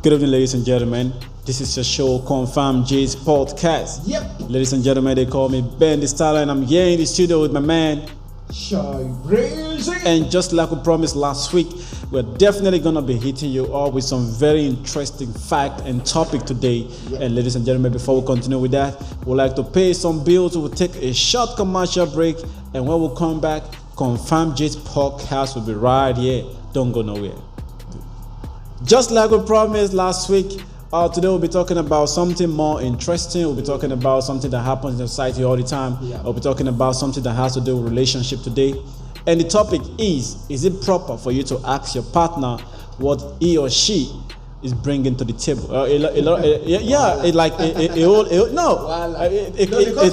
Good evening, ladies and gentlemen. This is your show, Confirm J's Podcast. Yep. Ladies and gentlemen, they call me Bendstallion. I'm here in the studio with my man, Shy Breezy. And just like we promised last week, we're definitely going to be hitting you all with some very interesting fact and topic today. Yep. And ladies and gentlemen, before we continue with that, we'd like to pay some bills. We'll take a short commercial break. And when we come back, Confirm J's Podcast will be right here. Don't go nowhere. Just like we promised last week, today we'll be talking about something more interesting. We'll be talking about something that happens in society all the time. Yeah. We'll be talking about something that has to do with relationship today. And the topic is it proper for you to ask your partner what he or she is bringing to the table? No. Because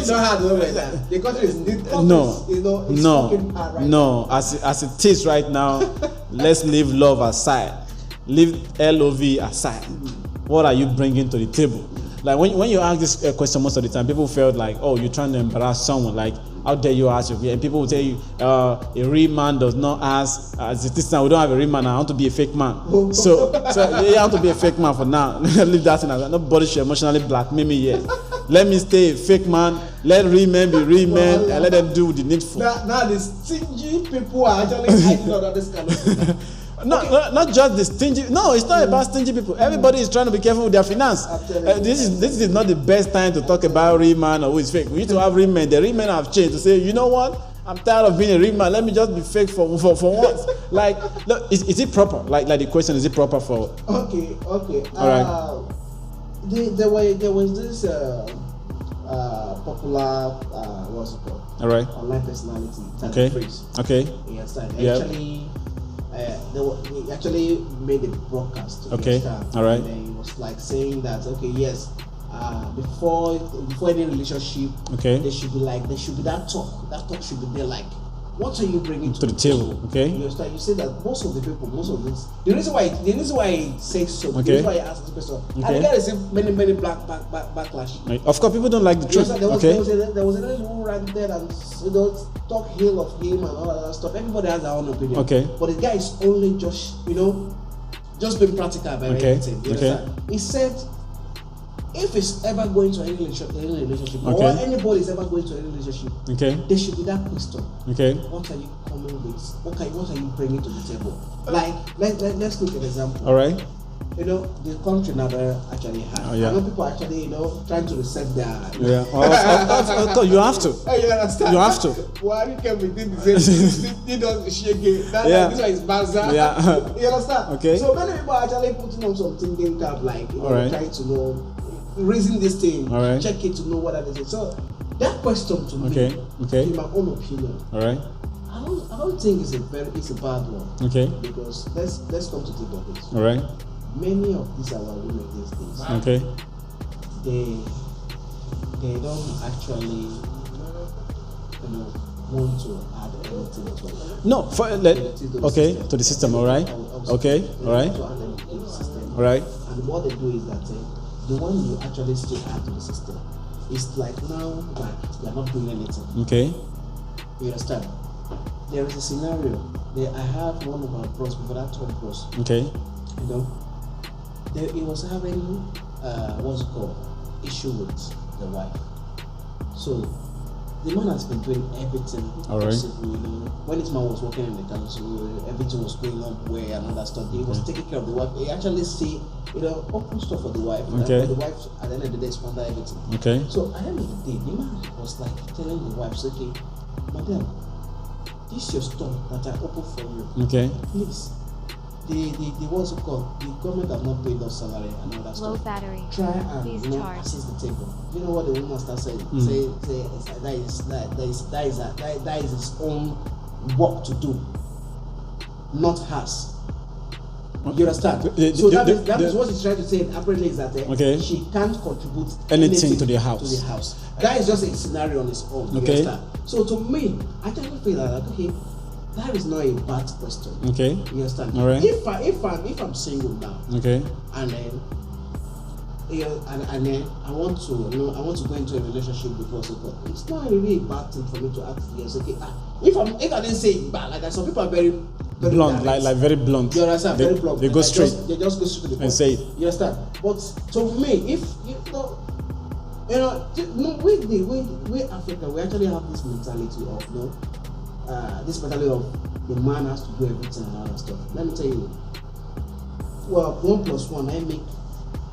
you don't have to like that. The country is it's fucking hard right now. As it is right now, let's leave love aside. Leave love aside. What are you bringing to the table? Like when you ask this question most of the time, people felt like, oh, you're trying to embarrass someone. Like, how dare you ask? And people will tell you, a real man does not ask. As it is now, we don't have a real man. I want to be a fake man. So you have to be a fake man for now. Leave that in. Nobody should emotionally blackmail me yet. Let me stay a fake man. Let real men be real men, and let them do the needful. Now the stingy people are actually hiding under this kind of thing. Not just the stingy. No, it's not about stingy people. Everybody is trying to be careful with their finance. This is not the best time to talk about real man or who is fake. We need to have real men. The real men have changed to say, you know what? I'm tired of being a real man. Let me just be fake for once. Like, look, is it proper? Like the question, is it proper for? Okay. All right. There was this popular what's it called? All right. Online personality. Okay. Phrase. Okay. Yes, Yeah. He actually made a broadcast. Okay. All right. And he was like saying that, okay, yes, before any relationship, okay, there should be that talk. That talk should be there. Like, what are you bringing to the table? Okay. You understand? You say that most of this. The reason why he says so. Okay. The reason why he asks this question. Okay. And the guy received many backlash. Of course, people don't like the truth. There was a lady who ran there and talk ill of him and all that stuff. Everybody has their own opinion. Okay. But the guy is only just being practical about everything. Okay. He said, if it's ever going to any relationship, Okay, or anybody is ever going to any relationship, okay, there should be that question. Okay. What are you coming with? What are you bringing to the table? Like, let's look at an example. All right. The country never actually had. Oh, yeah. I know people actually, trying to reset their. Yeah. Of course, you have to. You understand? You have to. Why you can be doing the same? He does shake it. Yeah. This one is bazaar. Yeah. You understand? Okay. So many people are actually putting on some thinking cap, like right, trying to reason this thing, all right, check it to know what that is. So that question to me, okay, in my own opinion, all right, I don't think it's a bad one. Okay. Because let's come to think of it. All right. Many of these our women these days. Okay. They don't actually want to add anything to it. No, to the system. All right. Okay. All right. All right. And what they do is that the one you actually still add to the system is like now they are not doing anything. Okay. You understand? There is a scenario. I have one of our bros before that top bros. Okay. He was having issue with the wife. So the man has been doing everything possible. When his man was working in the council, everything was going on well and all that stuff. He was taking care of the wife. He actually see open stuff for the wife. Okay. The wife at the end of the day squander everything. Okay. So at the end of the day, the man was like telling the wife, okay, madam, this is your store that I open for you. Okay. Please. The what's it called? The government have not paid us salary and all that Low stuff. battery. Try and assist the table. You know what the woman starts saying? Say that is his own work to do, not hers. You understand? So that is what he's trying to say. Apparently, is that she can't contribute anything to the house. To the house. That is just a scenario on its own. You understand? So to me, I kind of feel like that is not a bad question. Okay. You understand? All right. If I'm single now. Okay. And then and then I want to go into a relationship before it's not really a bad thing for me to ask yes. Okay. If I didn't say it bad, like that, some people are very blunt, like very blunt. You understand? Very blunt. They go straight. They just go straight to the point and say it. You understand? But to me, if we Africa, we actually have this mentality of the man has to do everything and all that stuff. Let me tell you. Well, 1 + 1,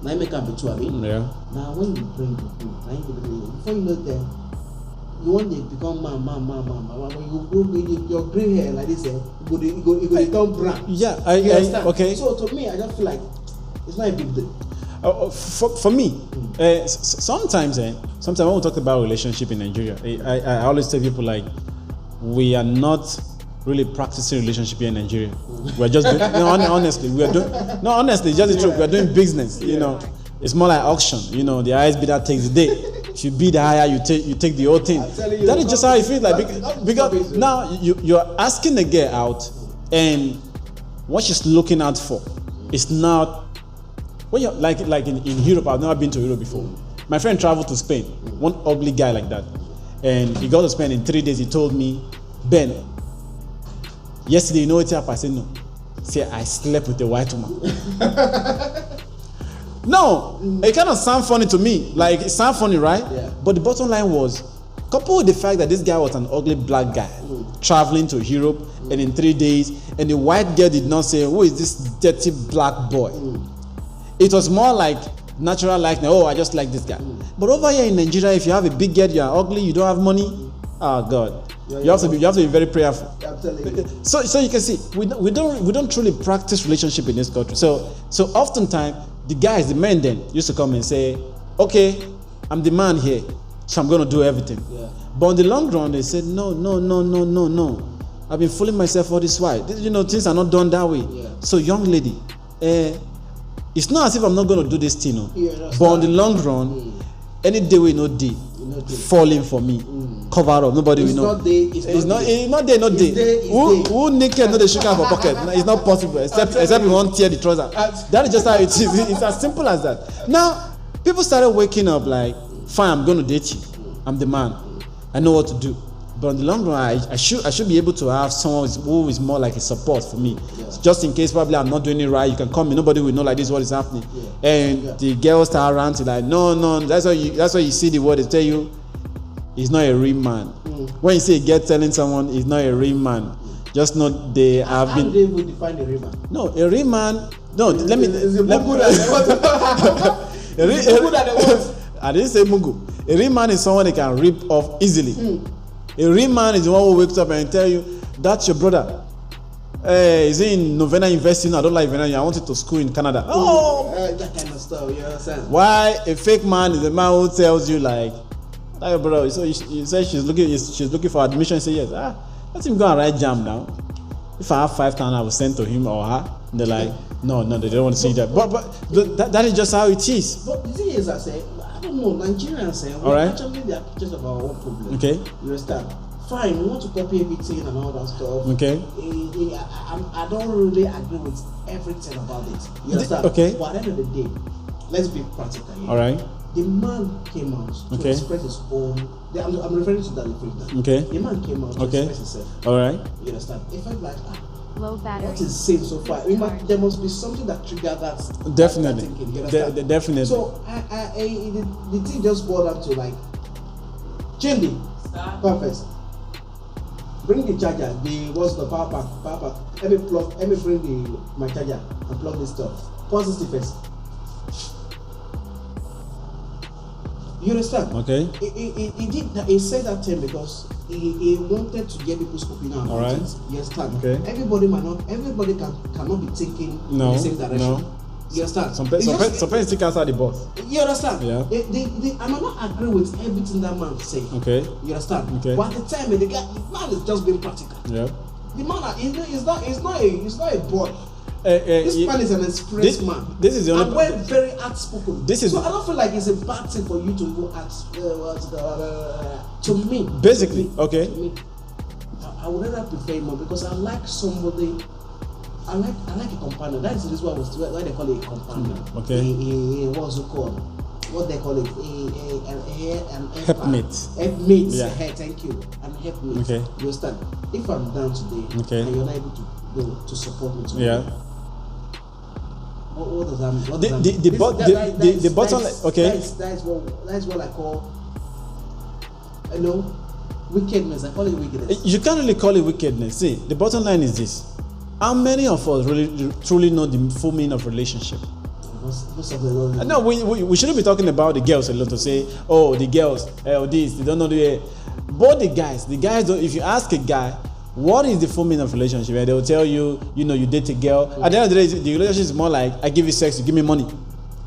I make up 2. I mean, yeah. Now when you bring the food, before you know that, you want to become man. When you go with your grey hair like this, you go become brown. Yeah, okay. So to me, I just feel like it's not a big deal. For me, sometimes when we talk about relationship in Nigeria, I always tell people like we are not really practicing relationship here in Nigeria. We're just doing, honestly, just the truth. We're doing business. You know, it's more like auction. You know, the highest bidder takes the day. If you bid higher, you take the whole thing. That is just how it feels like because now you're asking the girl out, and what she's looking out for is not when you're like in Europe. I've never been to Europe before. My friend traveled to Spain. One ugly guy like that, and he got to Spain in 3 days. He told me, Ben, yesterday, you know what happened? I said no. Say I slept with a white woman. No, it kind of sound funny to me. Like it sound funny, right? Yeah. But the bottom line was, coupled with the fact that this guy was an ugly black guy traveling to Europe, and in 3 days, and the white girl did not say, "Who is this dirty black boy?" It was more like natural likeness. Oh, I just like this guy. But over here in Nigeria, if you have a big girl, you are ugly, you don't have money. Oh God. You have to be very prayerful. Absolutely. So you can see we don't truly practice relationship in this country. So oftentimes the guys, the men then used to come and say, okay, I'm the man here, so I'm gonna do everything. Yeah. But in the long run, they said no. I've been fooling myself all this while. Things are not done that way. Yeah. So young lady, it's not as if I'm not gonna do this thing, but in the long run, any day we no day. Falling for me, cover up. Nobody will know. It's not day. Who naked know the sugar for pocket? No, it's not possible except we won't tear the trouser. That is just how it is. It's as simple as that. Now people started waking up like, fine, I'm going to date you. I'm the man. I know what to do. But in the long run, I should be able to have someone who is more like a support for me. Yeah. Just in case probably I'm not doing it right, you can call me. Nobody will know like this what is happening. Yeah. And the girls start ranting like, no. That's why you see the word they tell you, he's not a real man. When you see a girl telling someone he's not a real man, just know they have been. How do they even define a real man? No, a real man. No, let me. I didn't say mugu. A real man is someone they can rip off easily. A real man is the one who wakes up and tell you, that's your brother. Is he in Novena investing? I don't like Novena. I want you to school in Canada. That kind of stuff, you understand? Why a fake man is a man who tells you like, that your brother. So you say she's looking for admission. You say yes. Let him go and write jam now. If I have 5,000, I will send to him or her. And they're like, no, they don't want to see that. But that is just how it is. But the thing is, I say, I don't know, Nigerians actually they are pictures of our own problem. Okay. You understand? Fine, we want to copy everything and all that stuff. Okay. I don't really agree with everything about it. You understand? Okay. But at the end of the day, let's be practical here. All right. The man came out to express his own. I'm referring to that now. Okay. The man came out to express himself. All right. You understand? It felt like low battery. What is said so far? There must be something that triggered that. Definitely. That thinking, you understand? Definitely. So the thing just boiled up to like, Chindi, perfect. Bring the charger. What's the power pack? Let me bring my charger and plug this stuff. Pause this first. You understand? Okay. He said that thing because he wanted to get people's opinion about right. it. You understand? Okay. Everybody cannot be thinking in the same direction. No. You understand? Some parents think outside the box. You understand? Yeah. I might not agree with everything that man say. Okay. You understand? Okay. But at the time, the man is just being practical. Yeah. The man is not a boy. This man is an experienced man. This is the only. And we're very outspoken. So I don't feel like it's a bad thing for you to go ask. To me. Basically, okay. To me, I would rather prefer more because I like somebody. I like a companion. That is why they call it a companion. Okay. What's it called? What they call it? An helpmate. Helpmate. Yeah. Hey, thank you. An helpmate. Okay. You understand? If I'm down today, and you're not able to though to support me. Yeah. What does that mean? What The bottom line. Okay. That's what I call, wickedness. I call it wickedness. You can't really call it wickedness. See, the bottom line is this: how many of us really truly know the full meaning of relationship? Most of them. No, we shouldn't be talking about the girls a lot to say, oh, the girls, this, they don't know the. But the guys don't. If you ask a guy, what is the full meaning of relationship? And they will tell you, you date a girl. Okay. At the end of the day, the relationship is more like, I give you sex, you give me money.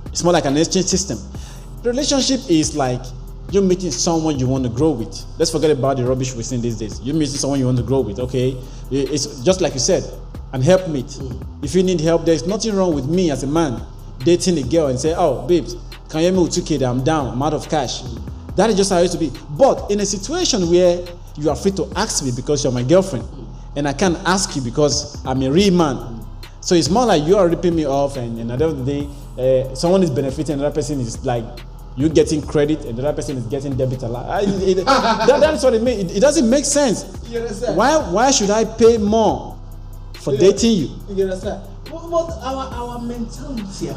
It's more like an exchange system. The relationship is like you're meeting someone you want to grow with. Let's forget about the rubbish we're seeing these days. You're meeting someone you want to grow with, okay? It's just like you said, an helpmate. If you need help, there's nothing wrong with me as a man dating a girl and say, oh, babes, can you help me with 2K? I'm down, I'm out of cash. That is just how it used to be. But in a situation where you are free to ask me because you're my girlfriend, and I can't ask you because I'm a real man. So it's more like you are ripping me off, and at the end of the day, someone is benefiting, another person is like you getting credit, and the other person is getting debit a lot. That's what it means. It doesn't make sense. You understand? Why should I pay more for dating you? You understand? But our mentality,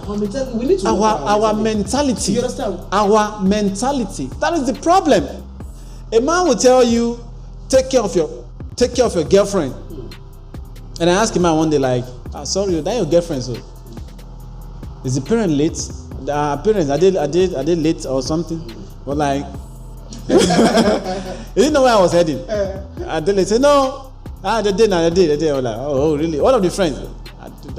we need to our mentality. You understand? Our mentality. That is the problem. A man will tell you, take care of your girlfriend. And I asked him one day, like, sorry, that your girlfriend, so is the parent late? The parents are they late or something? But like, he didn't know where I was heading. And they said, no, they did. I was like, oh, really? One of the friends,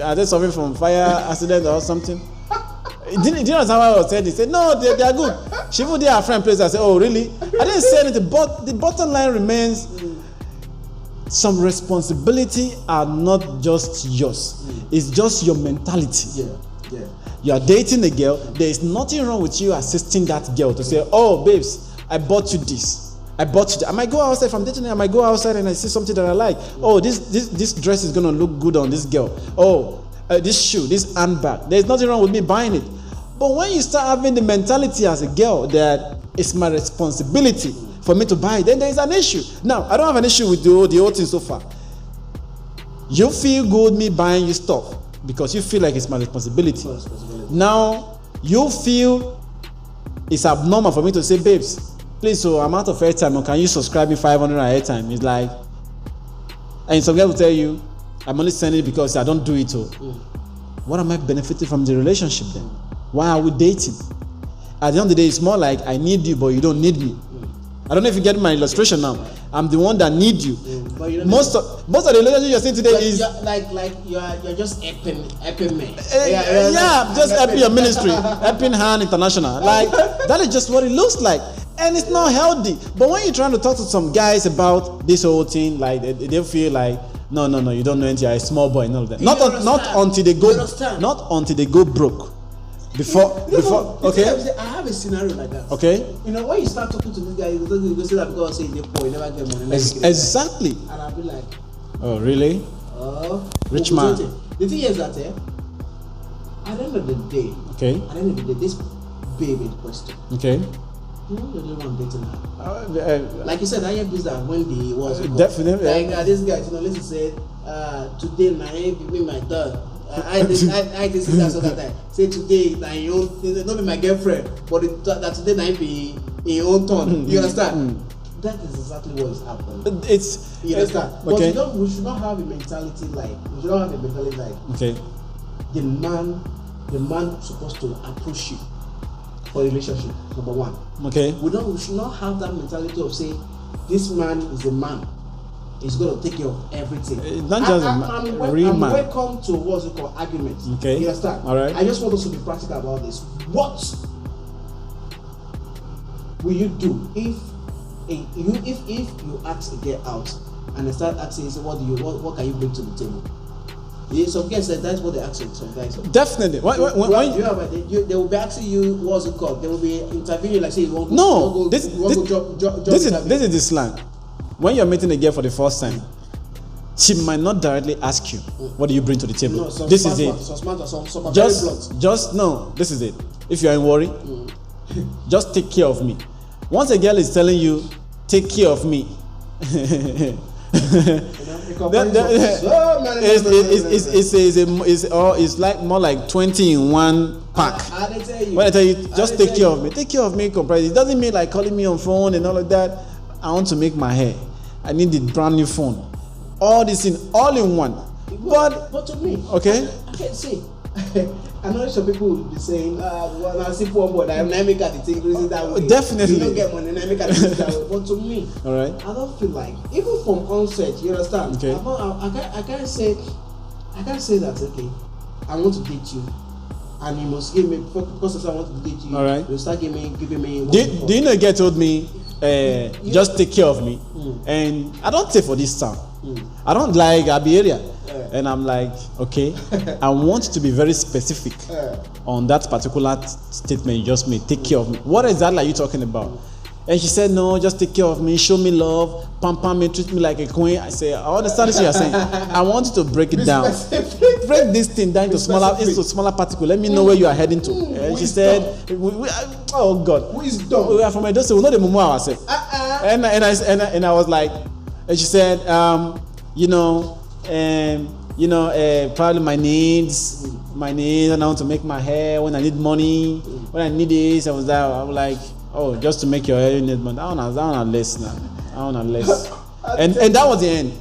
are they suffering from fire accident or something? He didn't understand why I was saying. He said, no, they are good. She even did her friend place. I said, oh, really? I didn't say anything, but the bottom line remains, some responsibility are not just yours. It's just your mentality. Yeah. You are dating a girl. There is nothing wrong with you assisting that girl to say, oh, babes, I bought you this. I might go outside. If I'm dating her, I might go outside and I see something that I like. Oh, this dress is going to look good on this girl. Oh, this shoe, this handbag. There's nothing wrong with me buying it. But when you start having the mentality as a girl that it's my responsibility for me to buy it, then there is an issue. Now, I don't have an issue with the whole thing so far. You feel good me buying you stuff because you feel like it's my responsibility. Now, you feel it's abnormal for me to say, babes, please, so I'm out of airtime, or can you subscribe me 500 airtime? It's like, and some guy will tell you, I'm only sending it because I don't do it. What am I benefiting from the relationship then? Why are we dating? At the end of the day, it's more like I need you, but you don't need me. I don't know if you get my illustration now. I'm the one that need you. But you most of the relationship you're seeing today is you're just helping me. Just helping your ministry, helping hand international. Like that is just what it looks like, and it's not healthy. But when you're trying to talk to some guys about this whole thing, like they feel like no, you don't know anything. You're a small boy and all of that. Not until they go broke. Before, okay. I have a scenario like that. Okay. When you start talking to this guy, you go say that because say they're poor, you never get money. Exactly. And I'll be like, oh really? Rich man. The thing is that at the end of the day, okay. At the end of the day, this babe in question. Okay. You know the one dating her. Like you said, I have this that when the was definitely. Like this guy, let's say today na him be my dad. I just see that so that I say today that you not be my girlfriend, but that today na be in your own turn. You understand? That is exactly what is happening. You understand? Okay. But we should not have a mentality like okay. The man supposed to approach you for a relationship. Number one. Okay. We should not have that mentality of saying this man is a man. He's going to take care of everything. Not just a real man. I'm welcome to what's it called arguments. Okay. You understand? All right. I just want us to be practical about this. What will you do if you ask a girl out and they start asking, say, what can you bring to the table? Yeah, some guys said that's what they ask some guys. Definitely. They will be asking you what's it called. They will be interviewing like say you want to this is the slang. When you're meeting a girl for the first time, she might not directly ask you, what do you bring to the table? No, this is it. This is it. If you're in worry, just take care of me. Once a girl is telling you, take care of me, It's like more like 20 in one pack. When I tell you, just take care of me. Take care of me, comprise. It doesn't mean like calling me on phone and all of that. I want to make my hair. I need the brand new phone. All this all in one. But to me, okay. I can't say. I know some people will be saying, well, I see poor boy, I'm not making the thing that way. Definitely. You don't get money, I make it that way. But to me, all right, I don't feel like, even from onset, you understand? Okay. I can't say that, okay, I want to date you, and you must give me, because I want to date you, all right, you start giving me. Do you know a girl told me, just take care of me, and I don't take for this town. I don't like Abi area. And I'm like, okay, I want to be very specific on that particular statement you just made. Take care of me. What exactly are you talking about? And she said, no, just take care of me, show me love, pam me, treat me like a queen. I say, I understand what you're saying. I want you to break it down. Break this thing down into smaller particles. Let me know where you are heading to. And she said, oh God, who is done? We are from Edo, so we know the mumu ourselves. And I was like, and she said, probably my needs, and I want to make my hair when I need money, when I need this. I was like, oh, just to make your hair, you need money. I want less now. I want less. And that was the end.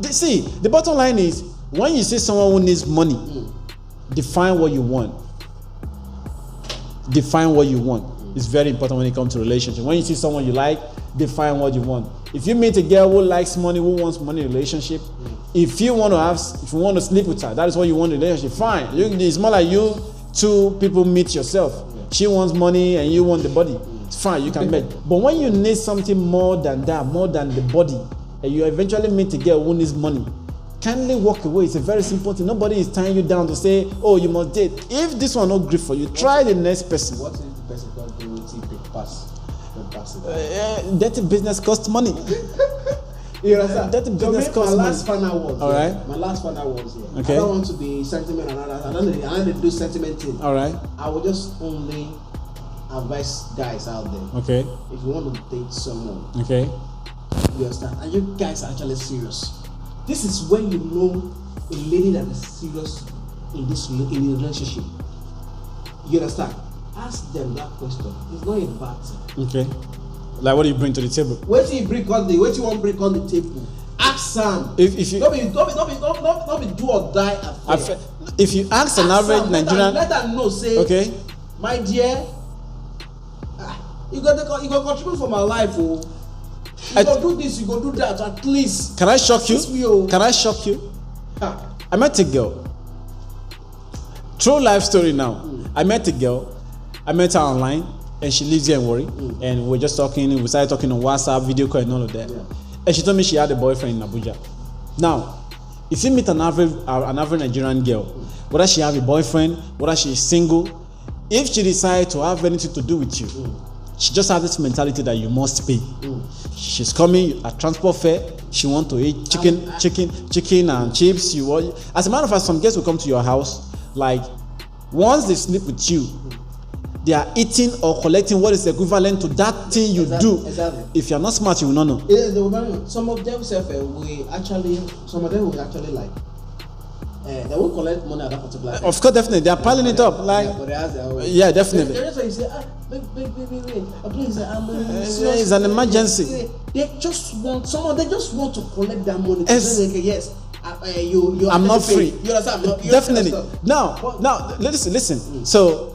See, the bottom line is, when you see someone who needs money, define what you want. Define what you want. It's very important when it comes to relationship. When you see someone you like, define what you want. If you meet a girl who likes money, who wants money in a relationship, if you want to sleep with her, that is what you want in a relationship, fine. It's more like you two people meet yourself. She wants money and you want the body. It's fine, you can make. But when you need something more than that, more than the body, and you eventually meet a girl who needs money, kindly walk away. It's a very simple thing. Nobody is tying you down to say, oh, you must date. If this one not great for you, try the next person. What if the person can't do it, pass? Dirty business costs money. You understand? Dirty business costs money. My last final words. All right. My last final words. Yeah. Okay. I don't want to be sentimental. I don't do sentiment thing. All right. I will just only advise guys out there. Okay. If you want to date someone. Okay. You understand? And you guys are actually serious. This is when you know a lady that is serious in a relationship. You understand? Ask them that question. It's not a bad thing. Okay. Like, what do you bring to the table? What do you want to bring on the table? Ask them. If you don't be do or die affair. If you ask an average Nigerian, let them know. Say, okay, my dear, you got to contribute for my life. Oh, you go do this, you go do that. At least. Can I shock you? Can I shock you? I met a girl. True life story now. I met a girl. I met her online, and she lives here in Warri. And we're just talking. We started talking on WhatsApp, video call, and all of that. Yeah. And she told me she had a boyfriend in Abuja. Now, if you meet an average Nigerian girl, whether she have a boyfriend, whether she is single, if she decides to have anything to do with you, she just has this mentality that you must pay. She's coming at transport fare. She want to eat chicken and chips. As a matter of fact, some guests will come to your house. Like, once they sleep with you, they are eating or collecting what is equivalent to that thing you do. Exactly. If you are not smart, you will not know. Some of them will actually like. They won't collect money at that particular time. Of course, definitely. They are piling it up. Like, yeah, definitely. That's why you say, wait. Please, it's an emergency. They just want to collect that money. Yes. I'm not free. You understand? Definitely. Now, listen. So,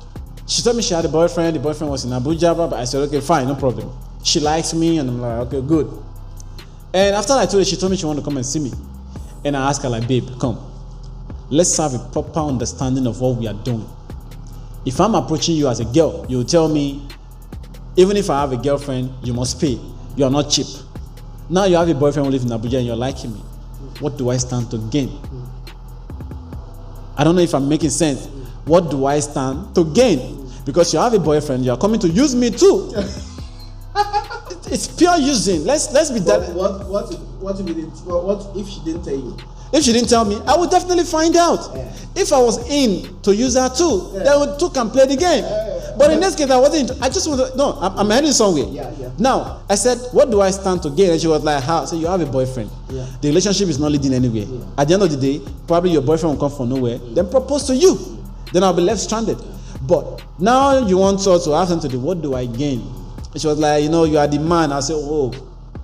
she told me she had a boyfriend. The boyfriend was in Abuja, but I said, okay, fine, no problem. She likes me, and I'm like, okay, good. And after I told her, she told me she wanted to come and see me. And I asked her, like, babe, come. Let's have a proper understanding of what we are doing. If I'm approaching you as a girl, you tell me, even if I have a girlfriend, you must pay. You are not cheap. Now you have a boyfriend who lives in Abuja and you're liking me. What do I stand to gain? I don't know if I'm making sense. What do I stand to gain? Because you have a boyfriend, you are coming to use me too. It's pure using. Let's be that. What if she didn't tell you? If she didn't tell me, I would definitely find out. Yeah. If I was in to use her too, then we two can play the game. But in this case, I wasn't. I just want to. No, I'm heading somewhere. Yeah. Now I said, what do I stand to gain? And she was like, how? So you have a boyfriend. Yeah. The relationship is not leading anywhere. Yeah. At the end of the day, probably your boyfriend will come from nowhere. Then propose to you. Then I'll be left stranded. But now you want her to ask them to do. What do I gain? And she was like, you are the man. I said, oh,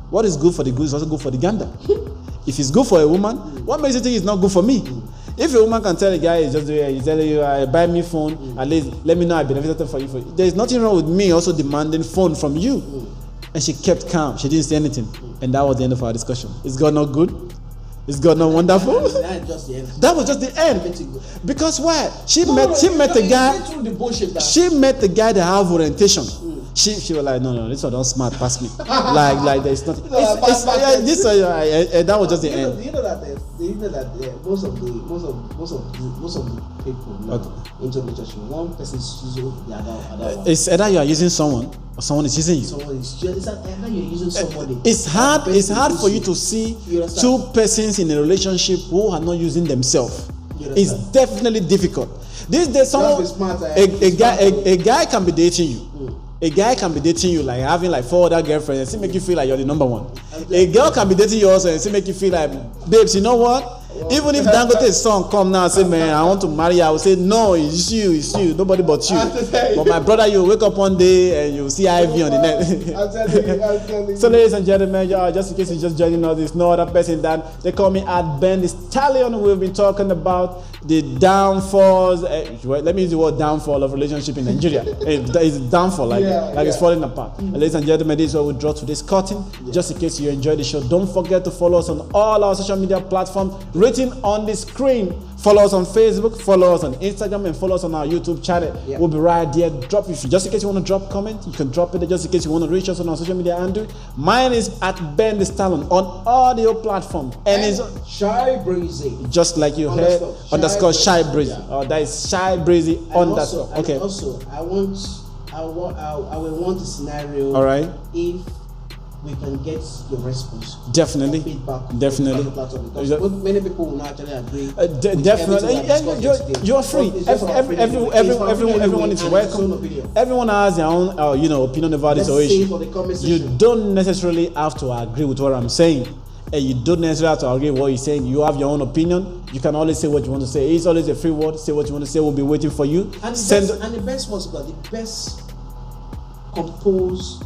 what is good for the goose is also good for the gander. If it's good for a woman, what makes you think it's not good for me? If a woman can tell a guy, he's telling you, buy me phone, at least let me know I benefited for you. There's nothing wrong with me also demanding phone from you. And she kept calm. She didn't say anything. And that was the end of our discussion. Is God not good? Is God not wonderful? That was just the end. Because why? She met the guy. She met the guy that have orientation. She was like, no, this one don't smart pass me. like there's nothing. That was just the end. You know that most of the people into relationship, one person is using the other one. It's either you are using someone or someone is using you. It's either you're using somebody. It's hard for you to see two persons in a relationship who are not using themselves. It's definitely difficult. These days, a guy can be dating you. A guy can be dating you like having like 4 other girlfriends and still make you feel like you're the number one. A girl can be dating you also and still make you feel like, babes, you know what? Even if Dangote's son come now and say, man, I want to marry you, I will say, no, it's you, nobody but you. But my brother, you wake up one day and you see IV on the net. I'm telling you. So ladies and gentlemen, just in case you're just joining us, there's no other person that they call me at Bendstallion. We've been talking about the downfalls. Let me use the word downfall of relationship in Nigeria. It's downfall, it's falling apart. Ladies and gentlemen, this is where we draw today's curtain. Just in case you enjoyed the show, don't forget to follow us on all our social media platforms written on the screen. Follow us on Facebook, follow us on Instagram, and follow us on our YouTube channel. We'll be right there. Just in case you want to drop comment, you can drop it. Just in case you want to reach us on our social media handle, mine is at Bendstallion on audio platform, and it's Shy Breezy, just like you heard underscore Shy Breezy. That is Shy Breezy underscore. Okay. Also, I will want a scenario. All right. If we can get your response. Definitely. Feedback. Definitely. Because many people will not actually agree. Definitely. You're free. Everyone is welcome. Everyone has their own opinion about this issue. You don't necessarily have to agree with what I'm saying. And you don't necessarily have to agree with what you're saying. You have your own opinion. You can always say what you want to say. It's always a free word. Say what you want to say. We'll be waiting for you. And the best was about the best composed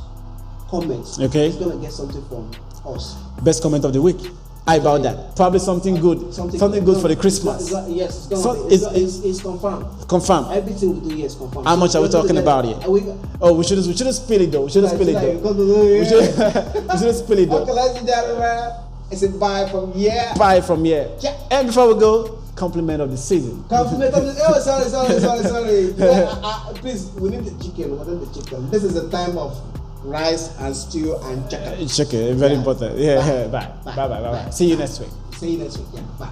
comments. Okay. He's gonna get something from us. Best comment of the week. How about that? Probably something good. Something good for the Christmas. Yes, it's confirmed. Confirmed. Everything we do here is confirmed. How much are we talking about here? We shouldn't spill it though. We shouldn't spill it though. Okay, ladies and gentlemen, it's a bye from here. Bye from here. Yeah. And before we go, compliment of the season. Compliment of the sorry. Please, we need the chicken. This is a time of rice and stew and chicken. Chicken, very important. Yeah. Bye. See you next week. Yeah. Bye.